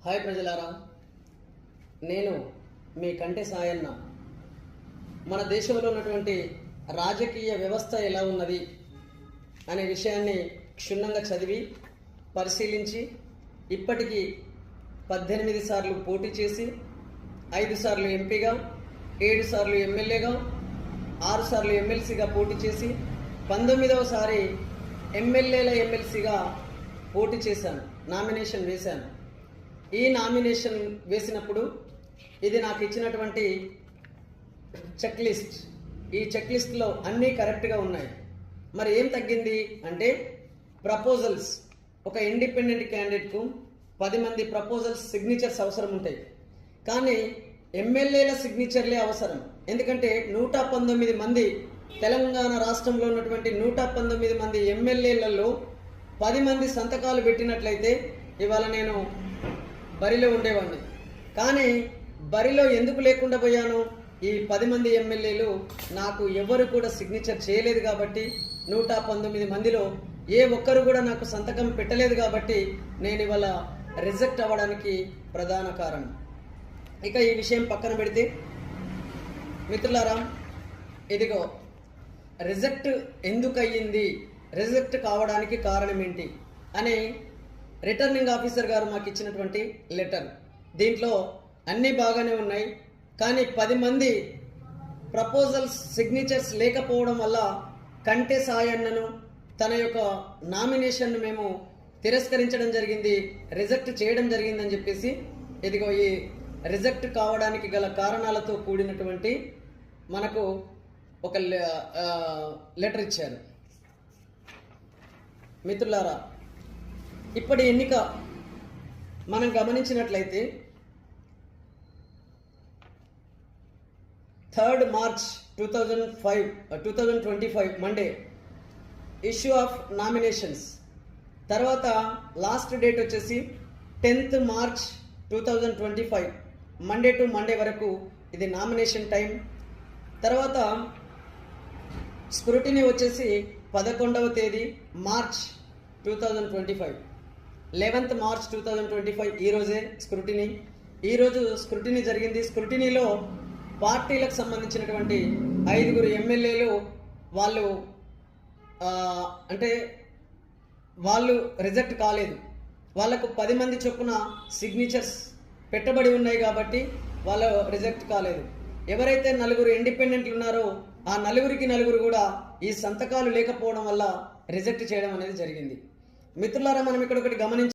Hi ప్రజలారా, నేను మీ కంటే సాయన్న. మన దేశంలో ఉన్నటువంటి రాజకీయ వ్యవస్థ ఎలా ఉన్నది అనే విషయాన్ని క్షుణ్ణంగా చదివి పరిశీలించి ఇప్పటికీ 18 సార్లు పోటీ చేసి 5 సార్లు ఎంపీగా, 7 సార్లు ఎమ్మెల్యేగా, 6 సార్లు ఎమ్మెల్సీగా పోటీ చేసి 19వ సారి ఎమ్మెల్యేల ఎమ్మెల్సీగా పోటీ చేశాను, నామినేషన్ వేశాను. ఈ నామినేషన్ వేసినప్పుడు ఇది నాకు ఇచ్చినటువంటి చెక్ లిస్ట్. ఈ చెక్ లిస్ట్లో అన్నీ కరెక్ట్గా ఉన్నాయి. మరి ఏం తగ్గింది అంటే ప్రపోజల్స్. ఒక ఇండిపెండెంట్ క్యాండిడేట్కు 10 మంది ప్రపోజల్స్ సిగ్నేచర్స్ అవసరం ఉంటాయి, కానీ ఎమ్మెల్యేల సిగ్నేచర్లే అవసరం. ఎందుకంటే 119 మంది తెలంగాణ రాష్ట్రంలో ఉన్నటువంటి 119 మంది ఎమ్మెల్యేలలో 10 మంది సంతకాలు పెట్టినట్లయితే ఇవాళ నేను బరిలో ఉండేవాడిని. కానీ బరిలో ఎందుకు లేకుండా పోయాను? ఈ 10 మంది ఎమ్మెల్యేలు నాకు ఎవరు కూడా సిగ్నేచర్ చేయలేదు కాబట్టి, 119 మందిలో ఏ ఒక్కరు కూడా నాకు సంతకం పెట్టలేదు కాబట్టి నేను ఇవాళ రిజెక్ట్ అవ్వడానికి ప్రధాన కారణం. ఇక ఈ విషయం పక్కన పెడితే మిత్రులారా, ఇదిగో రిజెక్ట్ ఎందుకు అయ్యింది, రిజెక్ట్ కావడానికి కారణం ఏంటి అని రిటర్నింగ్ ఆఫీసర్ గారు మాకు ఇచ్చినటువంటి లెటర్. దీంట్లో అన్నీ బాగానే ఉన్నాయి, కానీ 10 మంది ప్రపోజల్స్ సిగ్నేచర్స్ లేకపోవడం వల్ల కంటే సాయన్నను తన యొక్క నామినేషన్ను మేము తిరస్కరించడం జరిగింది, రిజెక్ట్ చేయడం జరిగిందని చెప్పేసి ఇదిగో ఈ రిజెక్ట్ కావడానికి గల కారణాలతో కూడినటువంటి మనకు ఒక లెటర్ ఇచ్చారు. మిత్రులారా, ఇప్పటి ఎన్నిక మనం గమనించినట్లయితే 3rd March 2025 Monday issue of nominations. తర్వాత లాస్ట్ డేట్ వచ్చేసి 10th March 2025 Monday to Monday వరకు ఇది నామినేషన్ టైం. తర్వాత స్క్రూటినీ వచ్చేసి 11వ తేదీ మార్చ్ 2025, 11th March 2025 ఈరోజే స్క్రూటినీ. ఈరోజు స్క్రూటినీ జరిగింది. స్క్రూటినీలో పార్టీలకు సంబంధించినటువంటి 5 ఎమ్మెల్యేలు వాళ్ళు రిజెక్ట్ కాలేదు. వాళ్ళకు 10 మంది చొప్పున సిగ్నేచర్స్ పెట్టబడి ఉన్నాయి కాబట్టి వాళ్ళు రిజెక్ట్ కాలేదు. ఎవరైతే 4 ఇండిపెండెంట్లు ఉన్నారో ఆ 4 కూడా ఈ సంతకాలు లేకపోవడం వల్ల రిజెక్ట్ చేయడం అనేది జరిగింది. మిత్రులారా, మనం ఇక్కడ ఒకటి గమనించాలి.